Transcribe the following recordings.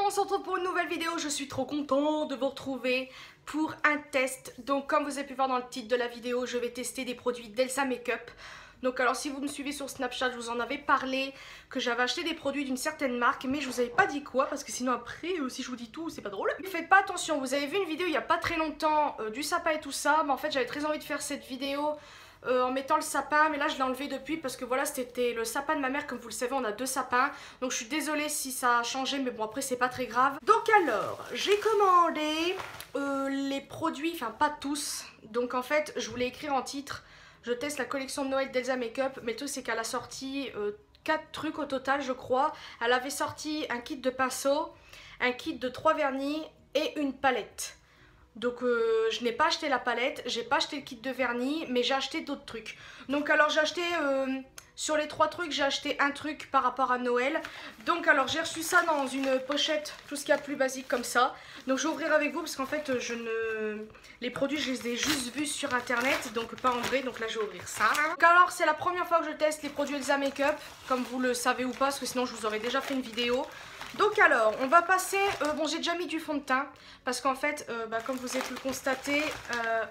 on se retrouve pour une nouvelle vidéo. Je suis trop contente de vous retrouver pour un test. Donc comme vous avez pu voir dans le titre de la vidéo, je vais tester des produits d'Elsa Makeup. Donc alors si vous me suivez sur Snapchat, je vous en avais parlé que j'avais acheté des produits d'une certaine marque, mais je vous avais pas dit quoi parce que sinon après si je vous dis tout c'est pas drôle. Faites pas attention, vous avez vu une vidéo il y a pas très longtemps du sapin et tout ça, mais en fait j'avais très envie de faire cette vidéo en mettant le sapin, mais là je l'ai enlevé depuis parce que voilà, c'était le sapin de ma mère. Comme vous le savez, on a deux sapins, donc je suis désolée si ça a changé, mais bon après c'est pas très grave. Donc alors j'ai commandé les produits, enfin pas tous, donc en fait je voulais écrire en titre: je teste la collection de Noël d'Elsa Makeup, mais le truc c'est qu'elle a sorti 4 trucs au total je crois. Elle avait sorti un kit de pinceau, un kit de 3 vernis et une palette. Donc je n'ai pas acheté la palette, j'ai pas acheté le kit de vernis, mais j'ai acheté d'autres trucs. Donc alors j'ai acheté, sur les 3 trucs, j'ai acheté un truc par rapport à Noël. Donc alors j'ai reçu ça dans une pochette, tout ce qu'il y a de plus basique comme ça. Donc je vais ouvrir avec vous parce qu'en fait les produits je les ai juste vus sur internet, donc pas en vrai. Donc là je vais ouvrir ça. Donc alors c'est la première fois que je teste les produits Elsa Makeup, comme vous le savez ou pas, parce que sinon je vous aurais déjà fait une vidéo. Donc alors, on va passer, bon j'ai déjà mis du fond de teint, parce qu'en fait, comme vous avez pu le constater,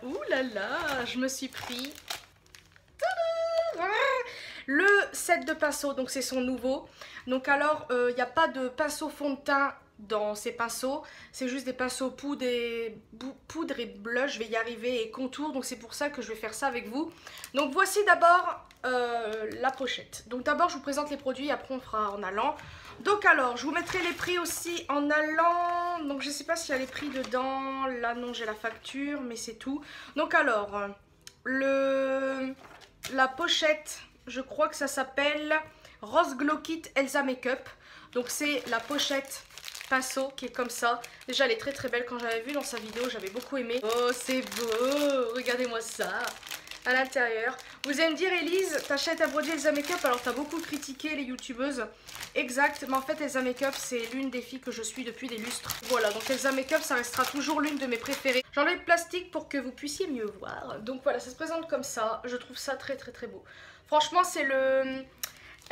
ouh là là, je me suis pris le set de pinceaux, donc c'est son nouveau. Donc alors, il n'y a pas de pinceau fond de teint dans ces pinceaux, c'est juste des pinceaux poudre et blush, je vais y arriver, et contour, donc c'est pour ça que je vais faire ça avec vous. Donc voici d'abord la pochette. Donc d'abord je vous présente les produits, après on fera en allant. Donc alors, je vous mettrai les prix aussi en allant. Donc je sais pas s'il y a les prix dedans. Là non, j'ai la facture, mais c'est tout. Donc alors, la pochette, je crois que ça s'appelle Rose Glow Kit Elsa Makeup. Donc c'est la pochette pinceau qui est comme ça. Déjà elle est très très belle, quand j'avais vu dans sa vidéo j'avais beaucoup aimé. Oh c'est beau, regardez-moi ça. À l'intérieur, vous allez me dire: Elise, t'achètes un produit Elsa Makeup, alors t'as beaucoup critiqué les youtubeuses. Exact, mais en fait Elsa Makeup c'est l'une des filles que je suis depuis des lustres. Voilà, donc Elsa Makeup ça restera toujours l'une de mes préférées. J'enlève le plastique pour que vous puissiez mieux voir. Donc voilà, ça se présente comme ça, je trouve ça très très très beau. Franchement c'est le...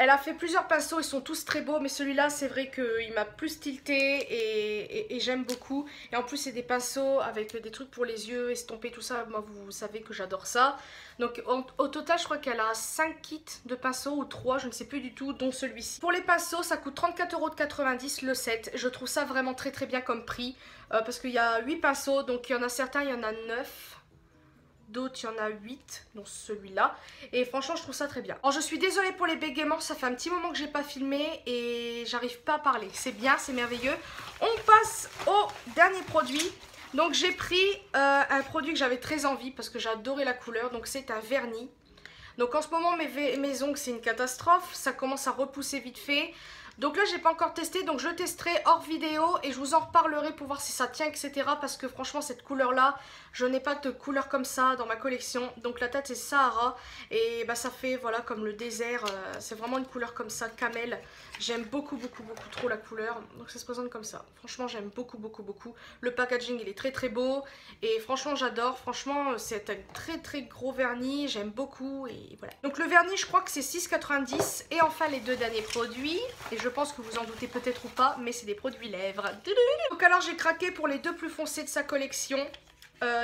Elle a fait plusieurs pinceaux, ils sont tous très beaux, mais celui-là c'est vrai qu'il m'a plus tilté et j'aime beaucoup. Et en plus c'est des pinceaux avec des trucs pour les yeux, estompés, tout ça. Moi vous savez que j'adore ça. Donc au total je crois qu'elle a 5 kits de pinceaux ou 3, je ne sais plus du tout, dont celui-ci. Pour les pinceaux ça coûte 34,90 € le set. Je trouve ça vraiment très très bien comme prix, parce qu'il y a 8 pinceaux, donc il y en a certains, il y en a 9. D'autres, il y en a 8, dont celui-là. Et franchement, je trouve ça très bien. Alors, je suis désolée pour les bégaiements. Ça fait un petit moment que j'ai pas filmé et j'arrive pas à parler. C'est bien, c'est merveilleux. On passe au dernier produit. Donc, j'ai pris un produit que j'avais très envie parce que j'adorais la couleur. Donc, c'est un vernis. Donc, en ce moment, mes ongles, c'est une catastrophe. Ça commence à repousser vite fait. Donc là j'ai pas encore testé, donc je testerai hors vidéo et je vous en reparlerai pour voir si ça tient, etc. Parce que franchement cette couleur là, je n'ai pas de couleur comme ça dans ma collection. Donc la teinte c'est Sahara et bah ça fait voilà comme le désert, c'est vraiment une couleur comme ça, camel. J'aime beaucoup beaucoup beaucoup trop la couleur, donc ça se présente comme ça. Franchement j'aime beaucoup beaucoup beaucoup. Le packaging il est très très beau et franchement j'adore. Franchement c'est un très très gros vernis, j'aime beaucoup et voilà. Donc le vernis je crois que c'est 6,90 € et enfin les deux derniers produits. Et je pense que vous en doutez peut-être ou pas, mais c'est des produits lèvres. Donc alors j'ai craqué pour les deux plus foncés de sa collection.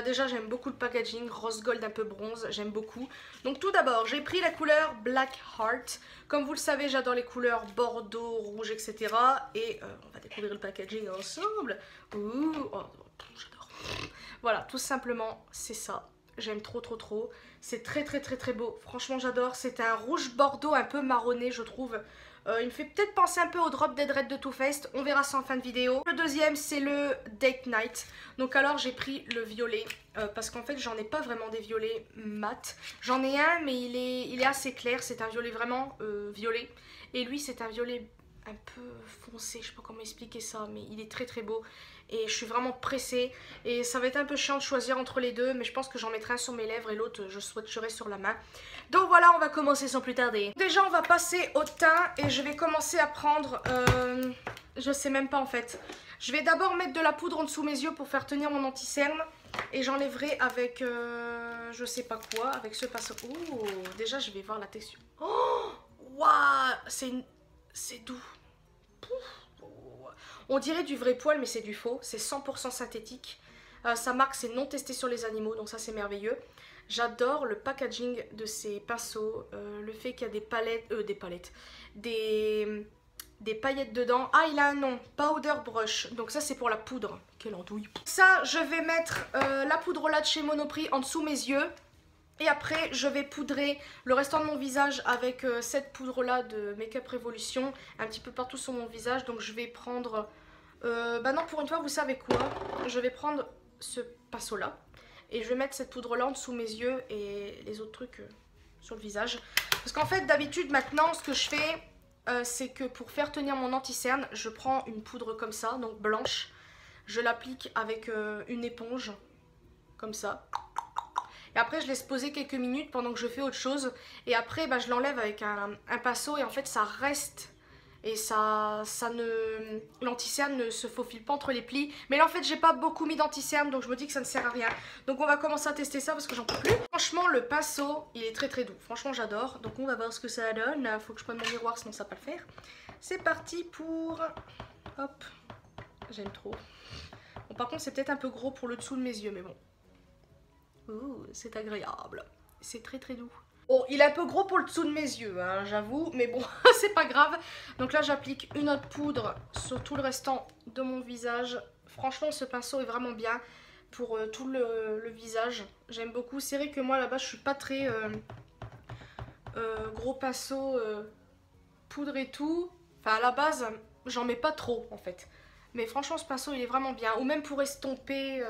Déjà j'aime beaucoup le packaging, rose gold un peu bronze, j'aime beaucoup. Donc tout d'abord j'ai pris la couleur Black Heart. Comme vous le savez j'adore les couleurs bordeaux, rouge, etc. Et on va découvrir le packaging ensemble. Ouh, oh, j'adore. Voilà, tout simplement c'est ça. J'aime trop trop trop. C'est très très très très beau. Franchement j'adore. C'est un rouge bordeaux un peu marronné je trouve. Il me fait peut-être penser un peu au drop Dead Red de Too Faced. On verra ça en fin de vidéo. Le deuxième c'est le Date Night. Donc alors j'ai pris le violet. Parce qu'en fait j'en ai pas vraiment des violets mat. J'en ai un mais il est assez clair. C'est un violet vraiment violet. Et lui c'est un violet un peu foncé. Je sais pas comment expliquer ça. Mais il est très très beau. Et je suis vraiment pressée et ça va être un peu chiant de choisir entre les deux, mais je pense que j'en mettrai un sur mes lèvres et l'autre je swatcherai sur la main. Donc voilà, on va commencer sans plus tarder. Déjà on va passer au teint et je vais commencer à prendre, je sais même pas en fait. Je vais d'abord mettre de la poudre en dessous mes yeux pour faire tenir mon anti-cerne et j'enlèverai avec, je sais pas quoi, avec ce pinceau. Ouh, déjà je vais voir la texture. Oh, waouh, c'est doux. Pouf. On dirait du vrai poil mais c'est du faux, c'est 100% synthétique. Sa marque c'est non testé sur les animaux, donc ça c'est merveilleux. J'adore le packaging de ces pinceaux, le fait qu'il y a des palettes, des paillettes dedans. Ah, il a un nom, Powder Brush, donc ça c'est pour la poudre. Quelle andouille. Ça, je vais mettre la poudre là de chez Monoprix en dessous mes yeux. Et après, je vais poudrer le restant de mon visage avec cette poudre là de Make Up Revolution, un petit peu partout sur mon visage. Donc je vais prendre, bah non, pour une fois vous savez quoi, je vais prendre ce pinceau là. Et je vais mettre cette poudre là en dessous mes yeux et les autres trucs sur le visage. Parce qu'en fait d'habitude maintenant ce que je fais c'est que pour faire tenir mon anti-cerne, je prends une poudre comme ça, donc blanche. Je l'applique avec une éponge, comme ça. Et après je laisse poser quelques minutes pendant que je fais autre chose. Et après bah, je l'enlève avec un pinceau et en fait ça reste. Et l'anti-cerne ne se faufile pas entre les plis. Mais là en fait j'ai pas beaucoup mis d'anti-cerne donc je me dis que ça ne sert à rien. Donc on va commencer à tester ça parce que j'en peux plus. Franchement le pinceau il est très très doux. Franchement j'adore. Donc on va voir ce que ça donne. Faut que je prenne mon miroir sinon ça va pas le faire. C'est parti pour... Hop. J'aime trop. Bon par contre c'est peut-être un peu gros pour le dessous de mes yeux mais bon. Ouh, c'est agréable. C'est très très doux. Bon, il est un peu gros pour le dessous de mes yeux, hein, j'avoue, mais bon, c'est pas grave. Donc là, j'applique une autre poudre sur tout le restant de mon visage. Franchement, ce pinceau est vraiment bien pour tout le visage. J'aime beaucoup. C'est vrai que moi, là-bas, je suis pas très gros pinceau, poudre et tout. Enfin, à la base, j'en mets pas trop, en fait. Mais franchement ce pinceau il est vraiment bien. Ou même pour estomper.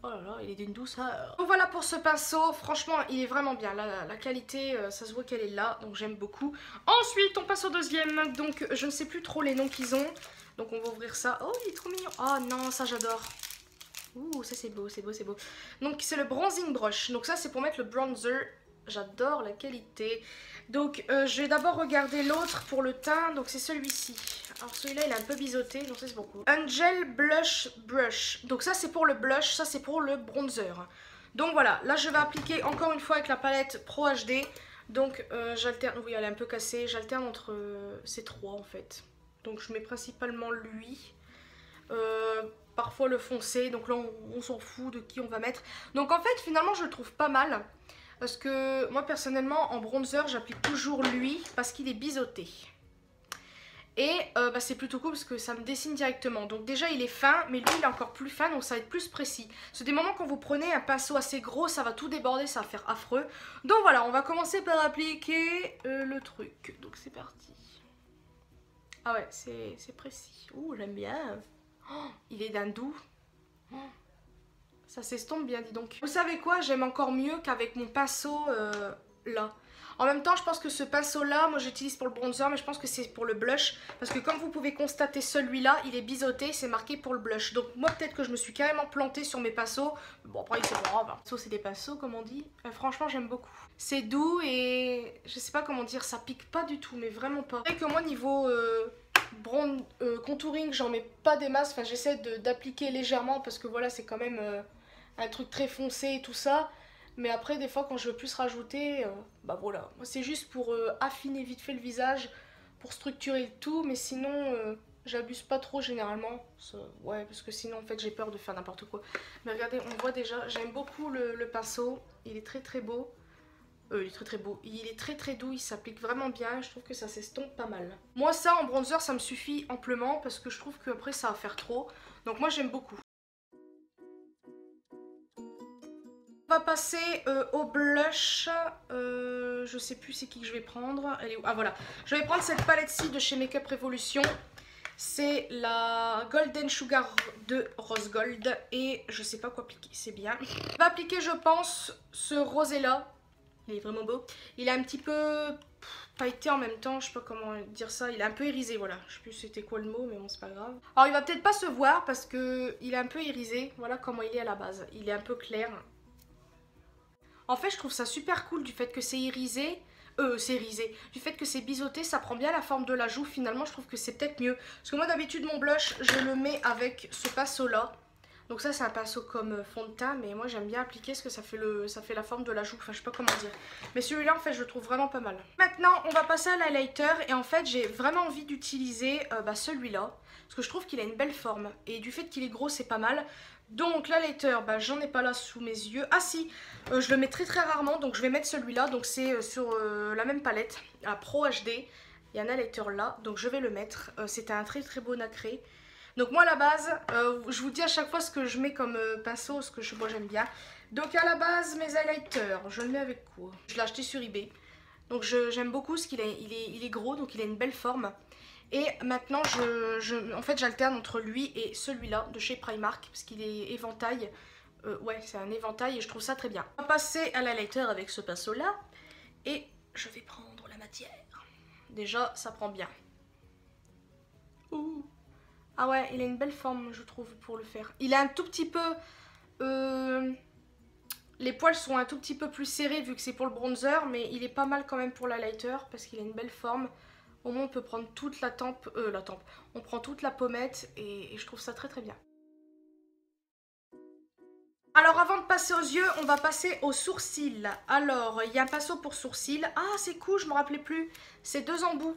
Oh là là, il est d'une douceur. Donc voilà pour ce pinceau. Franchement il est vraiment bien. La qualité ça se voit qu'elle est là. Donc j'aime beaucoup. Ensuite on passe au deuxième. Donc je ne sais plus trop les noms qu'ils ont. Donc on va ouvrir ça. Oh il est trop mignon. Oh non ça j'adore. Ouh ça c'est beau, c'est beau, c'est beau. Donc c'est le bronzing brush. Donc ça c'est pour mettre le bronzer. J'adore la qualité. Donc je vais d'abord regarder l'autre pour le teint. Donc c'est celui-ci. Alors celui-là il est un peu biseauté, donc ça c'est beaucoup. Angel Blush Brush. Donc ça c'est pour le blush, ça c'est pour le bronzer. Donc voilà, là je vais appliquer encore une fois avec la palette Pro HD. Donc j'alterne, oui elle est un peu cassée. J'alterne entre ces trois en fait. Donc je mets principalement lui. Parfois le foncé, donc là on s'en fout de qui on va mettre. Donc en fait finalement je le trouve pas mal. Parce que moi personnellement en bronzer j'applique toujours lui parce qu'il est biseauté. Et bah, c'est plutôt cool parce que ça me dessine directement. Donc déjà il est fin mais lui il est encore plus fin donc ça va être plus précis. C'est des moments quand vous prenez un pinceau assez gros ça va tout déborder, ça va faire affreux. Donc voilà on va commencer par appliquer le truc. Donc c'est parti. Ah ouais c'est précis. Ouh j'aime bien. Oh, il est d'un doux. Oh. Ça s'estompe bien, dis donc. Vous savez quoi? J'aime encore mieux qu'avec mon pinceau là. En même temps, je pense que ce pinceau-là, moi j'utilise pour le bronzer, mais je pense que c'est pour le blush. Parce que comme vous pouvez constater, celui-là, il est biseauté, c'est marqué pour le blush. Donc moi, peut-être que je me suis carrément plantée sur mes pinceaux. Bon, après, c'est pas grave. Hein. C'est des pinceaux, comme on dit. Franchement, j'aime beaucoup. C'est doux et je sais pas comment dire, ça pique pas du tout, mais vraiment pas. C'est vrai que moi, niveau... contouring j'en mets pas des masses, enfin j'essaie d'appliquer légèrement parce que voilà c'est quand même un truc très foncé et tout ça, mais après des fois quand je veux plus rajouter bah voilà, moi c'est juste pour affiner vite fait le visage, pour structurer le tout, mais sinon j'abuse pas trop généralement, ouais parce que sinon en fait j'ai peur de faire n'importe quoi. Mais regardez on voit déjà, j'aime beaucoup le pinceau, il est très très beau. Il est très très beau, il est très très doux, il s'applique vraiment bien, je trouve que ça s'estompe pas mal. Moi ça en bronzer ça me suffit amplement parce que je trouve qu'après ça va faire trop, donc moi j'aime beaucoup. On va passer au blush, je sais plus c'est qui que je vais prendre, elle est où? Ah voilà, je vais prendre cette palette-ci de chez Make Up Revolution. C'est la Golden Sugar de Rose Gold et je sais pas quoi appliquer, c'est bien. On va appliquer je pense ce rosé là. Il est vraiment beau. Il est un petit peu pailleté en même temps, je sais pas comment dire ça. Il est un peu irisé, voilà. Je sais plus c'était quoi le mot, mais bon, c'est pas grave. Alors, il va peut-être pas se voir parce que il est un peu irisé. Voilà comment il est à la base. Il est un peu clair. En fait, je trouve ça super cool du fait que c'est irisé. C'est irisé. Du fait que c'est biseauté, ça prend bien la forme de la joue. Finalement, je trouve que c'est peut-être mieux. Parce que moi, d'habitude, mon blush, je le mets avec ce pinceau-là. Donc ça c'est un pinceau comme fond de teint, mais moi j'aime bien appliquer parce que ça fait la forme de la joue, enfin je sais pas comment dire. Mais celui-là en fait je le trouve vraiment pas mal. Maintenant on va passer à l'highlighter et en fait j'ai vraiment envie d'utiliser celui-là. Parce parce que je trouve qu'il a une belle forme. Et du fait qu'il est gros, c'est pas mal. Donc l'highlighter, bah, j'en ai pas là sous mes yeux. Ah si, je le mets très rarement, donc je vais mettre celui-là. Donc c'est sur la même palette, la Pro HD. Il y a un highlighter là, donc je vais le mettre. C'était un très beau nacré. Donc moi à la base, je vous dis à chaque fois ce que je mets comme pinceau, ce que moi j'aime bien. Donc à la base, mes highlighters, je le mets avec quoi? Je l'ai acheté sur eBay. Donc j'aime beaucoup ce qu'il est, il est gros, donc il a une belle forme. Et maintenant, en fait, j'alterne entre lui et celui-là de chez Primark, parce qu'il est éventail. Ouais, c'est un éventail et je trouve ça très bien. On va passer à l'highlighter avec ce pinceau-là. Et je vais prendre la matière. Déjà, ça prend bien. Ouh. Ah ouais, il a une belle forme, je trouve, pour le faire. Il est un tout petit peu... Les poils sont un tout petit peu plus serrés vu que c'est pour le bronzer, mais il est pas mal quand même pour l'highlighter parce qu'il a une belle forme. Au moins on peut prendre toute la tempe, on prend toute la pommette et je trouve ça très bien. Alors avant de passer aux yeux, on va passer aux sourcils. Alors il y a un pinceau pour sourcils. Ah c'est cool, je me rappelais plus. C'est 2 embouts.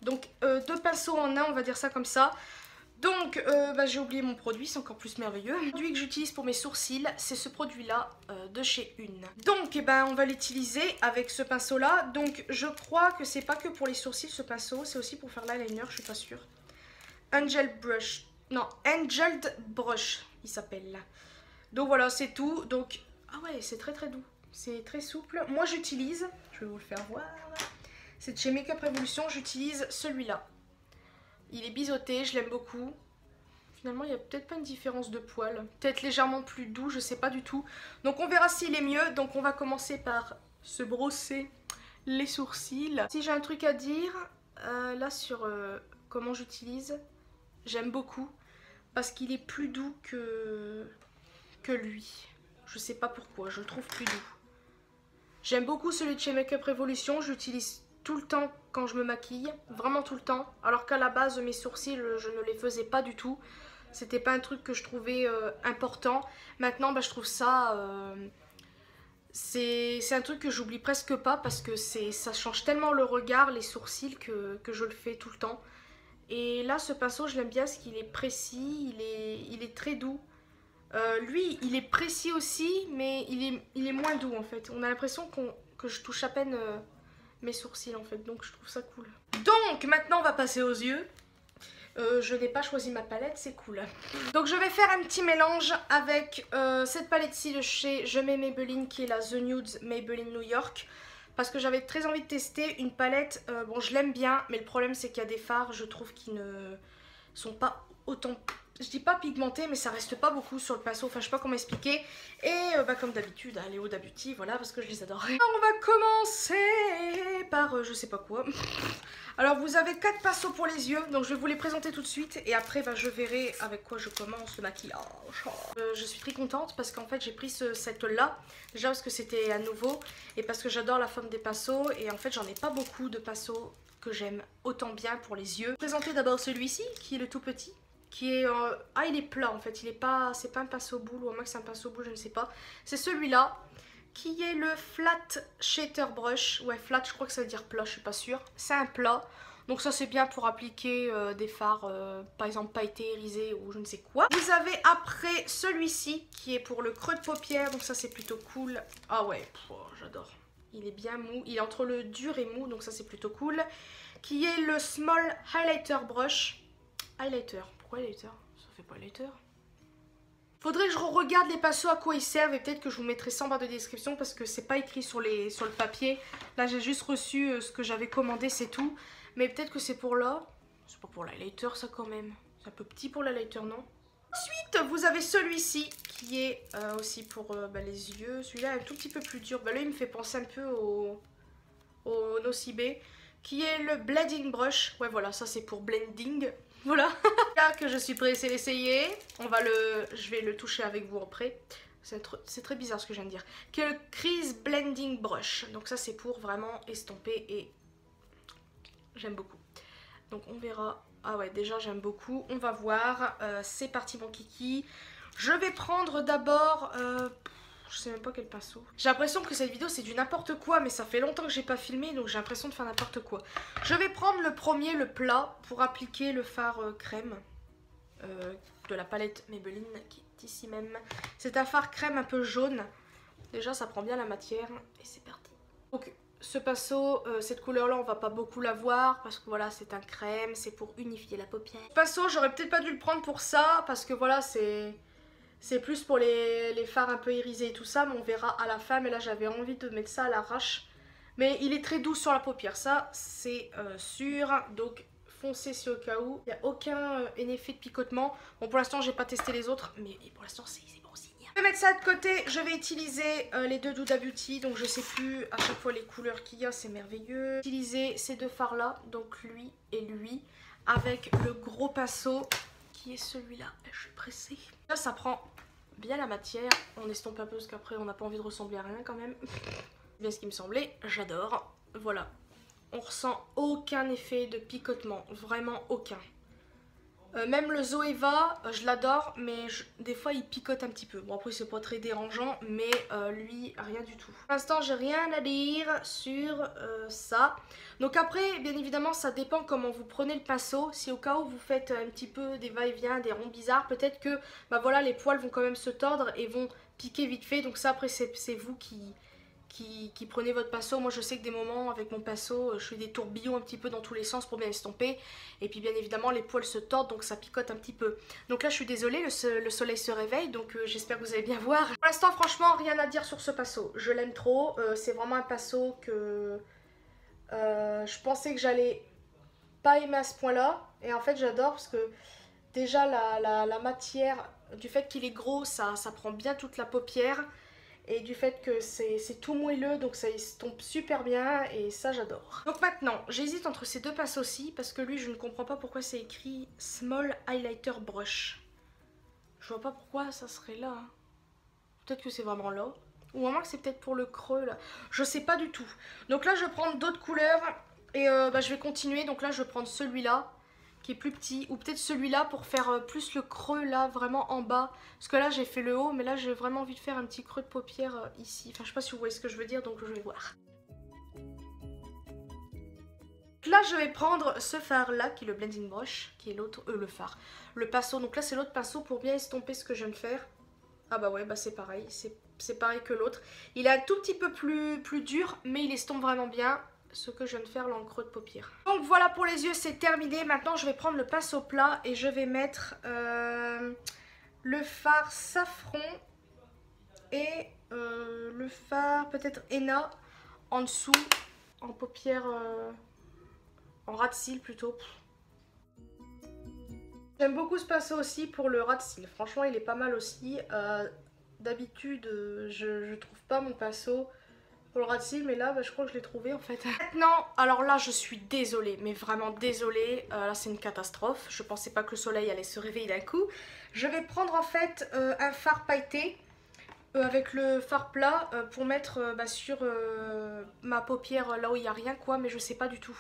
Donc 2 pinceaux en un, on va dire ça comme ça. Donc j'ai oublié mon produit, c'est encore plus merveilleux. Le produit que j'utilise pour mes sourcils, c'est ce produit-là de chez Une. Donc on va l'utiliser avec ce pinceau-là. Donc je crois que c'est pas que pour les sourcils ce pinceau, c'est aussi pour faire l'eyeliner, je suis pas sûre. Angel Brush, non, Angeled Brush, il s'appelle. Donc voilà, c'est tout. Donc, ah ouais, c'est très doux, c'est très souple. Moi j'utilise, je vais vous le faire voir, c'est de chez Makeup Revolution, j'utilise celui-là. Il est biseauté, je l'aime beaucoup. Finalement, il n'y a peut-être pas une différence de poil. Peut-être légèrement plus doux, je sais pas du tout. Donc on verra s'il est mieux. Donc on va commencer par se brosser les sourcils. Si j'ai un truc à dire, là sur comment j'utilise, j'aime beaucoup. Parce qu'il est plus doux que lui. Je sais pas pourquoi, je le trouve plus doux. J'aime beaucoup celui de chez Makeup Revolution, j'utilise tout le temps quand je me maquille, vraiment tout le temps, alors qu'à la base mes sourcils je ne les faisais pas du tout, c'était pas un truc que je trouvais important. Maintenant je trouve ça, c'est un truc que j'oublie presque pas parce que ça change tellement le regard, les sourcils que je le fais tout le temps. Et là ce pinceau je l'aime bien parce qu'il est précis, il est très doux. Lui il est précis aussi mais il est moins doux en fait, on a l'impression que je touche à peine mes sourcils en fait, donc je trouve ça cool. Donc maintenant on va passer aux yeux. Je n'ai pas choisi ma palette, c'est cool. Donc je vais faire un petit mélange avec cette palette-ci de chez Je mets Maybelline qui est la The Nudes Maybelline New York. Parce que j'avais très envie de tester une palette, bon je l'aime bien, mais le problème c'est qu'il y a des fards, je trouve qui ne sont pas autant... Je dis pas pigmenté, mais ça reste pas beaucoup sur le pinceau, enfin je sais pas comment expliquer. Et comme d'habitude, les Huda Beauty, voilà, parce que je les adore. On va commencer par je sais pas quoi. Alors vous avez 4 pinceaux pour les yeux, donc je vais vous les présenter tout de suite. Et après je verrai avec quoi je commence le maquillage. Je suis très contente parce qu'en fait j'ai pris ce set là. Déjà parce que c'était à nouveau et parce que j'adore la forme des pinceaux. Et en fait j'en ai pas beaucoup de pinceaux que j'aime autant bien pour les yeux. Je vais présenter d'abord celui-ci qui est le tout petit. Qui est, ah il est plat en fait, il est pas, c'est pas un pinceau boule ou à moins que c'est un pinceau boule, je ne sais pas. C'est celui-là qui est le Flat Shader Brush. Ouais flat, je crois que ça veut dire plat, je suis pas sûre. C'est un plat, donc ça c'est bien pour appliquer des fards par exemple pailletés, irisés ou je ne sais quoi. Vous avez après celui-ci qui est pour le creux de paupière, donc ça c'est plutôt cool. Ah ouais, j'adore. Il est bien mou, il est entre le dur et mou, donc ça c'est plutôt cool. Qui est le Small Highlighter Brush. Highlighter, pourquoi highlighter? Ça fait pas highlighter. Faudrait que je regarde les pinceaux à quoi ils servent et peut-être que je vous mettrai ça en barre de description parce que c'est pas écrit sur le papier. Là j'ai juste reçu ce que j'avais commandé, c'est tout. Mais peut-être que c'est pour là. C'est pas pour l'highlighter ça quand même. C'est un peu petit pour l'highlighter, non? Ensuite vous avez celui-ci qui est aussi pour les yeux. Celui-là est un tout petit peu plus dur. Là il me fait penser un peu au Nocibé. Qui est le Blending Brush. Ouais voilà, ça c'est pour blending. Voilà. Là que je suis pressée d'essayer. Je vais le toucher avec vous après. C'est très bizarre ce que je viens de dire. Qui est le Crease Blending Brush. Donc ça c'est pour vraiment estomper et j'aime beaucoup. Donc on verra. Ah ouais déjà j'aime beaucoup. On va voir. C'est parti mon kiki. Je vais prendre d'abord... je sais même pas quel pinceau. J'ai l'impression que cette vidéo c'est du n'importe quoi, mais ça fait longtemps que j'ai pas filmé, donc j'ai l'impression de faire n'importe quoi. Je vais prendre le premier, le plat, pour appliquer le fard crème. de la palette Maybelline qui est ici même. C'est un fard crème un peu jaune. Déjà ça prend bien la matière et c'est parti. Donc ce pinceau, cette couleur là on va pas beaucoup la voir parce que voilà c'est un crème, c'est pour unifier la paupière. Ce pinceau j'aurais peut-être pas dû le prendre pour ça parce que voilà c'est plus pour les fards un peu irisés et tout ça, mais on verra à la fin. Mais là j'avais envie de mettre ça à l'arrache. Mais il est très doux sur la paupière, ça c'est sûr. Donc foncez si au cas où. Il n'y a aucun effet de picotement. Bon pour l'instant j'ai pas testé les autres, mais pour l'instant c'est bon signe. Je vais mettre ça de côté, je vais utiliser les deux Huda Beauty. Donc je sais plus à chaque fois les couleurs qu'il y a, c'est merveilleux. Utiliser ces deux fards là, donc lui et lui, avec le gros pinceau qui est celui-là. Je suis pressée. Là ça prend bien la matière, on estompe un peu parce qu'après on n'a pas envie de ressembler à rien quand même. C'est bien ce qui me semblait, j'adore. Voilà, on ressent aucun effet de picotement, vraiment aucun. Même le Zoeva, je l'adore, mais des fois il picote un petit peu. Bon après c'est pas très dérangeant, mais lui rien du tout. Pour l'instant j'ai rien à dire sur ça. Donc après bien évidemment ça dépend comment vous prenez le pinceau. Si au cas où vous faites un petit peu des va-et-vient, des ronds bizarres, peut-être que bah voilà les poils vont quand même se tordre et vont piquer vite fait. Donc ça après c'est vous qui prenez votre pinceau. Moi je sais que des moments avec mon pinceau je fais des tourbillons un petit peu dans tous les sens pour bien estomper, et puis bien évidemment les poils se tordent donc ça picote un petit peu. Donc là je suis désolée, le soleil se réveille, donc j'espère que vous allez bien voir. Pour l'instant franchement rien à dire sur ce pinceau, je l'aime trop. C'est vraiment un pinceau que je pensais que j'allais pas aimer à ce point là, et en fait j'adore parce que déjà la matière, du fait qu'il est gros, ça prend bien toute la paupière. Et du fait que c'est tout moelleux, donc ça estompe super bien et ça j'adore. Donc maintenant, j'hésite entre ces deux pinceaux-ci parce que lui je ne comprends pas pourquoi c'est écrit Small Highlighter Brush. Je vois pas pourquoi ça serait là. Peut-être que c'est vraiment là. Ou à moins que c'est peut-être pour le creux là. Je sais pas du tout. Donc là je vais prendre d'autres couleurs et je vais continuer. Donc là je vais prendre celui-là qui est plus petit, ou peut-être celui-là pour faire plus le creux là, vraiment en bas, parce que là j'ai fait le haut, mais là j'ai vraiment envie de faire un petit creux de paupière ici. Enfin je sais pas si vous voyez ce que je veux dire, donc je vais voir. Là je vais prendre ce fard là qui est le blending brush, qui est l'autre, le pinceau. Donc là c'est l'autre pinceau pour bien estomper ce que je viens de faire. Ah bah ouais, bah c'est pareil, c'est pareil que l'autre. Il est un tout petit peu plus dur, mais il estompe vraiment bien ce que je viens de faire là en creux de paupière. Donc voilà pour les yeux, c'est terminé. Maintenant je vais prendre le pinceau plat et je vais mettre le fard safran et le fard peut-être henna en dessous, en paupière, en ras de cils plutôt. J'aime beaucoup ce pinceau aussi pour le ras de cils. Franchement il est pas mal aussi. D'habitude je trouve pas mon pinceau pour le ras de cils, mais là je crois que je l'ai trouvé en fait. Maintenant, alors là je suis désolée, mais vraiment désolée, là c'est une catastrophe. Je pensais pas que le soleil allait se réveiller d'un coup. Je vais prendre en fait un fard pailleté avec le fard plat pour mettre sur ma paupière là où il n'y a rien quoi, mais je sais pas du tout.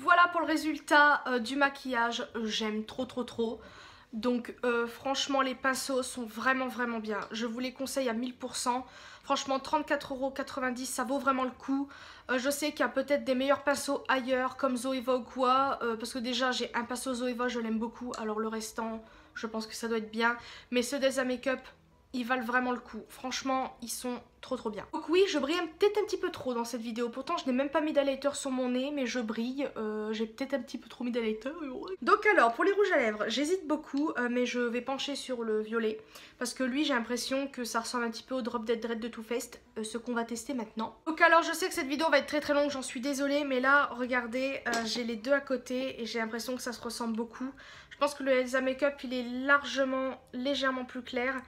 Voilà pour le résultat du maquillage, j'aime trop. Donc franchement les pinceaux sont vraiment bien. Je vous les conseille à 1000%. Franchement 34,90 € ça vaut vraiment le coup. Je sais qu'il y a peut-être des meilleurs pinceaux ailleurs comme Zoeva ou quoi. Parce que déjà j'ai un pinceau Zoeva, je l'aime beaucoup. Alors le restant je pense que ça doit être bien. Mais ceux d'Elsa Makeup, ils valent vraiment le coup. Franchement, ils sont trop bien. Donc oui, je brille peut-être un petit peu trop dans cette vidéo. Pourtant, je n'ai même pas mis d'highlighter sur mon nez, mais je brille. J'ai peut-être un petit peu trop mis d'highlighter. Donc alors, pour les rouges à lèvres, j'hésite beaucoup, mais je vais pencher sur le violet. Parce que lui, j'ai l'impression que ça ressemble un petit peu au Drop Dead Red de Too Faced, ce qu'on va tester maintenant. Donc alors, je sais que cette vidéo va être très longue, j'en suis désolée. Mais là, regardez, j'ai les deux à côté et j'ai l'impression que ça se ressemble beaucoup. Je pense que le Elsa Makeup, il est légèrement plus clair.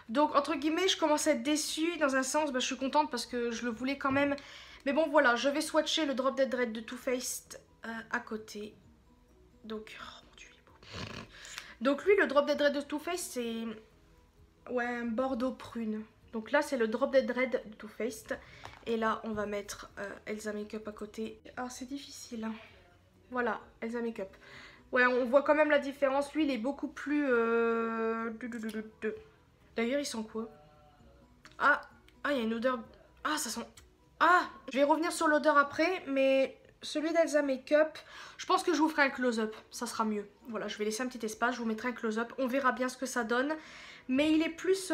Donc entre guillemets je commence à être déçue. Dans un sens je suis contente parce que je le voulais quand même. Mais bon voilà, je vais swatcher le Drop Dead Red de Too Faced à côté. Donc, oh mon dieu il est beau. Donc lui le Drop Dead Red de Too Faced c'est un bordeaux prune. Donc là c'est le Drop Dead Red de Too Faced. Et là on va mettre Elsa Makeup à côté. Alors c'est difficile hein. Voilà, Elsa Makeup. Ouais on voit quand même la différence. Lui il est beaucoup plus... D'ailleurs, il sent quoi? Ah, Ah, il y a une odeur... Ah, ça sent... Ah, je vais revenir sur l'odeur après, mais celui d'Elsa Makeup, je pense que je vous ferai un close-up, ça sera mieux. Voilà, je vais laisser un petit espace, je vous mettrai un close-up, on verra bien ce que ça donne. Mais il est plus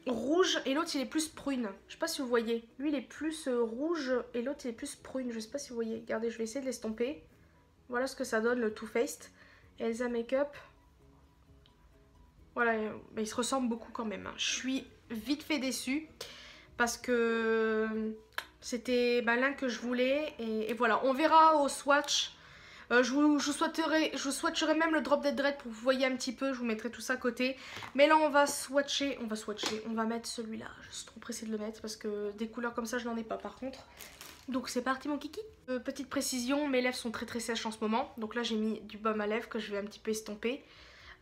rouge et l'autre il est plus prune. Je sais pas si vous voyez. Lui il est plus rouge et l'autre il est plus prune. Je sais pas si vous voyez. Regardez, je vais essayer de l'estomper. Voilà ce que ça donne le Too Faced. Elsa Makeup. Voilà, mais il se ressemble beaucoup quand même. Je suis vite fait déçue parce que c'était l'un que je voulais. Et voilà, on verra au swatch. Je vous swatcherai même le Drop Dead Red pour que vous voyez un petit peu. Je vous mettrai tout ça à côté. Mais là, on va swatcher. On va mettre celui-là. Je suis trop pressée de le mettre parce que des couleurs comme ça, je n'en ai pas par contre. Donc c'est parti mon kiki. Petite précision, mes lèvres sont très très sèches en ce moment. Donc là, j'ai mis du baume à lèvres que je vais un petit peu estomper.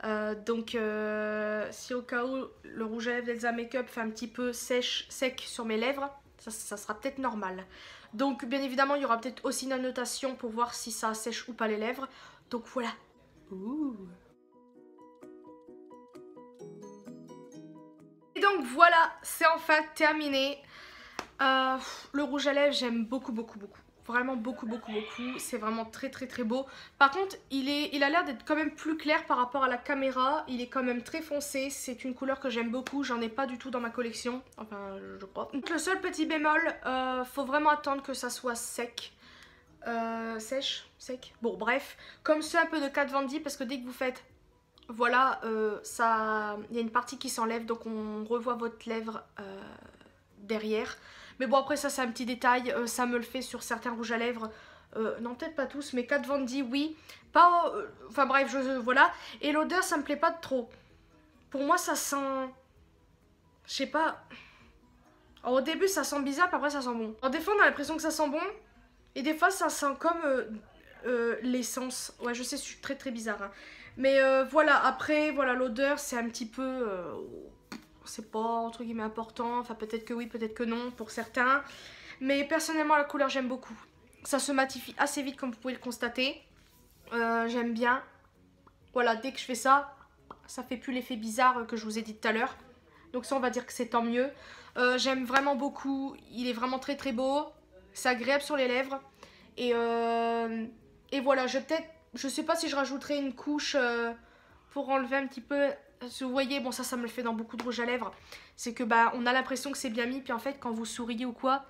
Si au cas où le rouge à lèvres d'Elsa Makeup fait un petit peu sec sur mes lèvres, ça sera peut-être normal. Donc bien évidemment il y aura peut-être aussi une annotation pour voir si ça sèche ou pas les lèvres. Donc voilà. Ouh. Et donc voilà, c'est enfin terminé. Le rouge à lèvres j'aime beaucoup. Vraiment beaucoup. C'est vraiment très beau. Par contre il a l'air d'être quand même plus clair par rapport à la caméra. Il est quand même très foncé. C'est une couleur que j'aime beaucoup. J'en ai pas du tout dans ma collection. Enfin je crois. Donc, le seul petit bémol, faut vraiment attendre que ça soit sec. Sec. Bon bref. Comme c'est un peu de Kat Von D parce que dès que vous faites... Voilà, il y a une partie qui s'enlève. Donc on revoit votre lèvre derrière. Mais bon après ça c'est un petit détail, ça me le fait sur certains rouges à lèvres, non peut-être pas tous, mais Kat Von D oui, pas, enfin bref, voilà. Et l'odeur ça me plaît pas trop, pour moi ça sent, je sais pas, alors, au début ça sent bizarre puis après ça sent bon. Alors des fois on a l'impression que ça sent bon, et des fois ça sent comme l'essence, ouais je sais je suis très bizarre, hein. Mais voilà, après voilà l'odeur c'est un petit peu... c'est pas entre guillemets important, enfin peut-être que oui, peut-être que non pour certains. Mais personnellement la couleur j'aime beaucoup. Ça se matifie assez vite comme vous pouvez le constater. J'aime bien. Voilà, dès que je fais ça, ça fait plus l'effet bizarre que je vous ai dit tout à l'heure. Donc ça on va dire que c'est tant mieux. J'aime vraiment beaucoup, il est vraiment très beau. C'est agréable sur les lèvres. Et voilà, je sais pas si je rajouterai une couche pour enlever un petit peu... Si vous voyez, bon ça me le fait dans beaucoup de rouge à lèvres, c'est que on a l'impression que c'est bien mis, puis en fait quand vous souriez ou quoi,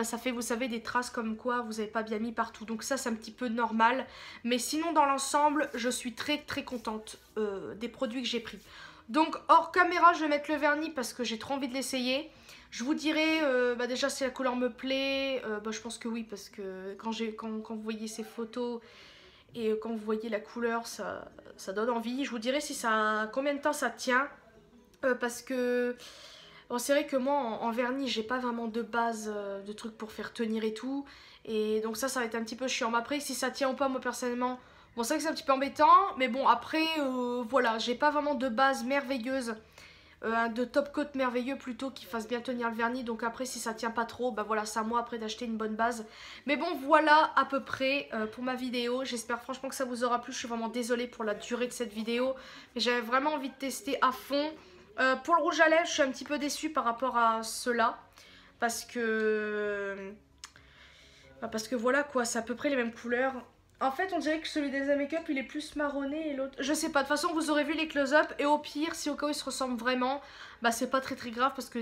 ça fait vous savez des traces comme quoi vous n'avez pas bien mis partout, donc ça c'est un petit peu normal, mais sinon dans l'ensemble je suis très contente des produits que j'ai pris. Donc hors caméra je vais mettre le vernis parce que j'ai trop envie de l'essayer. Je vous dirai déjà si la couleur me plaît, je pense que oui parce que quand vous voyez ces photos et quand vous voyez la couleur ça donne envie. Je vous dirai si combien de temps ça tient. Parce que bon, c'est vrai que moi en vernis j'ai pas vraiment de base de trucs pour faire tenir et tout. Et donc ça va être un petit peu chiant. Mais après si ça tient ou pas moi personnellement... Bon c'est vrai que c'est un petit peu embêtant. Mais bon après voilà j'ai pas vraiment de base merveilleuse. De top coat merveilleux plutôt qui fasse bien tenir le vernis. Donc après si ça tient pas trop, voilà c'est à moi après d'acheter une bonne base. Mais bon voilà à peu près pour ma vidéo. J'espère franchement que ça vous aura plu. Je suis vraiment désolée pour la durée de cette vidéo, mais j'avais vraiment envie de tester à fond. Pour le rouge à lèvres je suis un petit peu déçue par rapport à ceux-là. Parce que voilà quoi, c'est à peu près les mêmes couleurs. En fait on dirait que celui d'Elsa Makeup il est plus marronné et l'autre... Je sais pas, de toute façon vous aurez vu les close-up. Et au pire si au cas où ils se ressemblent vraiment, c'est pas très grave. Parce que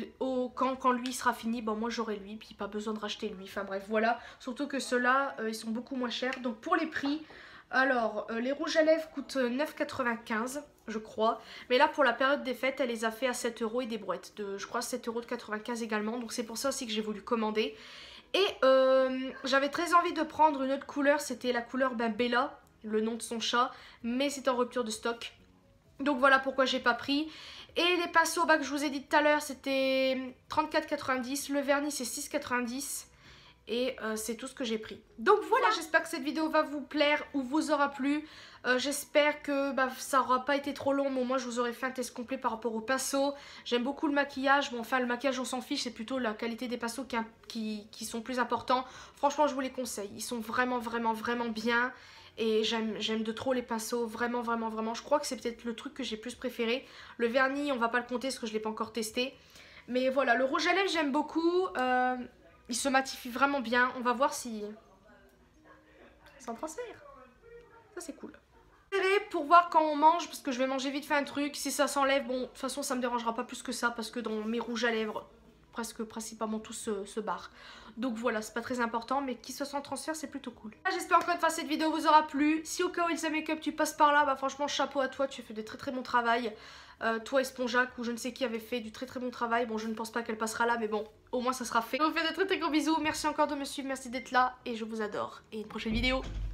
quand lui sera fini, moi j'aurai lui. Puis pas besoin de racheter lui, enfin bref voilà. Surtout que ceux-là ils sont beaucoup moins chers. Donc pour les prix, alors les rouges à lèvres coûtent 9,95 je crois. Mais là pour la période des fêtes elle les a fait à 7 € et des brouettes de je crois 7,95 € également. Donc c'est pour ça aussi que j'ai voulu commander. Et j'avais très envie de prendre une autre couleur, c'était la couleur Bella, le nom de son chat, mais c'est en rupture de stock. Donc voilà pourquoi j'ai pas pris. Et les pinceaux que je vous ai dit tout à l'heure, c'était 34,90, le vernis c'est 6,90. Et c'est tout ce que j'ai pris. Donc voilà, j'espère que cette vidéo va vous plaire ou vous aura plu. J'espère que ça n'aura pas été trop long, mais au moins je vous aurai fait un test complet par rapport aux pinceaux. J'aime beaucoup le maquillage. Bon, enfin le maquillage on s'en fiche, c'est plutôt la qualité des pinceaux qui sont plus importants. Franchement je vous les conseille, ils sont vraiment bien. Et j'aime de trop les pinceaux, vraiment. Je crois que c'est peut-être le truc que j'ai plus préféré. Le vernis on va pas le compter parce que je l'ai pas encore testé. Mais voilà, le rouge à lèvres j'aime beaucoup. Il se matifie vraiment bien. On va voir si ça en transfère. Ça c'est cool. Pour voir quand on mange, parce que je vais manger vite fait un truc. Si ça s'enlève, bon, de toute façon ça me dérangera pas plus que ça, parce que dans mes rouges à lèvres, presque principalement tous se barrent. Donc voilà, c'est pas très important, mais qu'il soit sans transfert, c'est plutôt cool. J'espère encore une fois cette vidéo vous aura plu. Si au cas où Elsa Makeup tu passes par là, bah franchement chapeau à toi, tu fais de très bon travail. Toi et Sponjac ou je ne sais qui avait fait du très bon travail. Bon, je ne pense pas qu'elle passera là, mais bon, au moins ça sera fait. Je vous fais de très gros bisous. Merci encore de me suivre, merci d'être là et je vous adore. Et une prochaine vidéo.